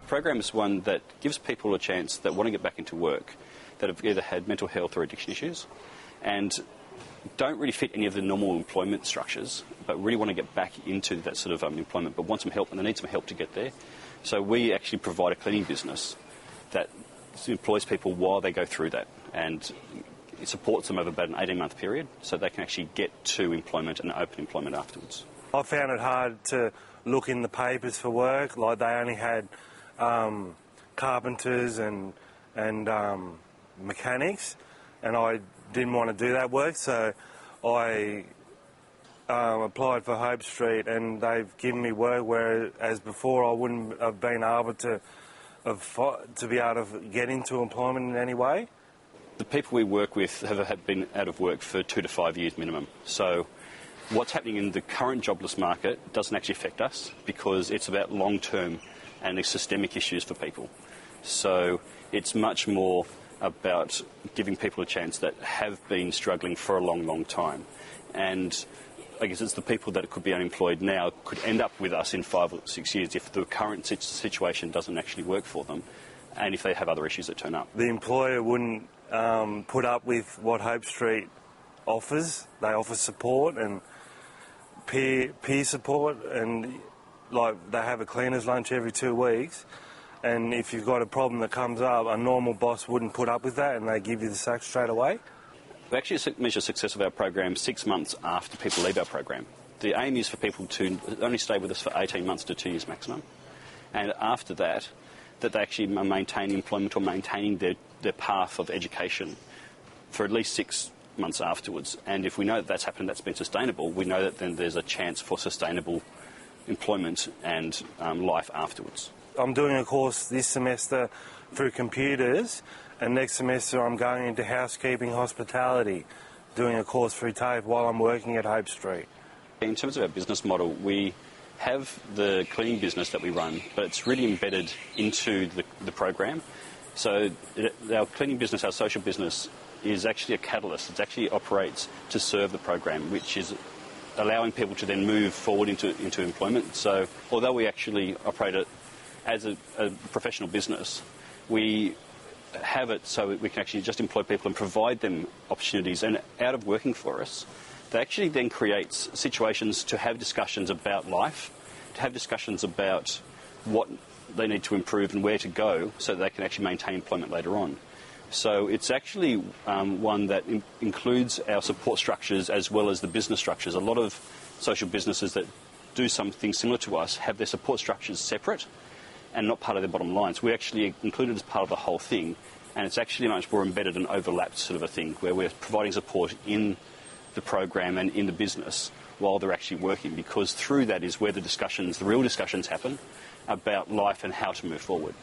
program is one that gives people a chance that want to get back into work, that have either had mental health or addiction issues, and don't really fit any of the normal employment structures, but really want to get back into that sort of employment, but want some help, and they need some help to get there. So we actually provide a cleaning business that employs people while they go through that, and it supports them over about an 18-month period, so they can actually get to employment and open employment afterwards. I found it hard to look in the papers for work, like they only had carpenters and mechanics, and I didn't want to do that work, so I applied for Hopestreet, and they've given me work, whereas before I wouldn't have been able to be able to get into employment in any way. The people we work with have been out of work for 2 to 5 years minimum. So what's happening in the current jobless market doesn't actually affect us, because it's about long-term and systemic issues for people. So it's much more about giving people a chance that have been struggling for a long, long time. And I guess it's the people that could be unemployed now could end up with us in 5 or 6 years if the current situation doesn't actually work for them, and if they have other issues that turn up. The employer wouldn't put up with what Hopestreet offers. They offer support and peer support, and like they have a cleaner's lunch every 2 weeks. And if you've got a problem that comes up, a normal boss wouldn't put up with that, and they give you the sack straight away. We actually measure success of our program 6 months after people leave our program. The aim is for people to only stay with us for 18 months to 2 years maximum, and after that, that they actually maintain employment or maintaining their path of education for at least 6 months afterwards. And if we know that that's happened, that's been sustainable, we know that then there's a chance for sustainable employment and life afterwards. I'm doing a course this semester through computers, and next semester I'm going into housekeeping hospitality, doing a course through TAFE while I'm working at Hopestreet. In terms of our business model, we have the cleaning business that we run, but it's really embedded into the program. So our cleaning business, our social business, is actually a catalyst. It actually operates to serve the program, which is allowing people to then move forward into employment. So although we actually operate it as a professional business, we have it so we can actually just employ people and provide them opportunities. And out of working for us, that actually then creates situations to have discussions about life, to have discussions about what they need to improve and where to go so that they can actually maintain employment later on. So it's actually one that includes our support structures as well as the business structures. A lot of social businesses that do something similar to us have their support structures separate and not part of their bottom lines. We actually include it as part of the whole thing, and it's actually much more embedded and overlapped sort of a thing, where we're providing support in the program and in the business while they're actually working, because through that is where the real discussions happen about life and how to move forward.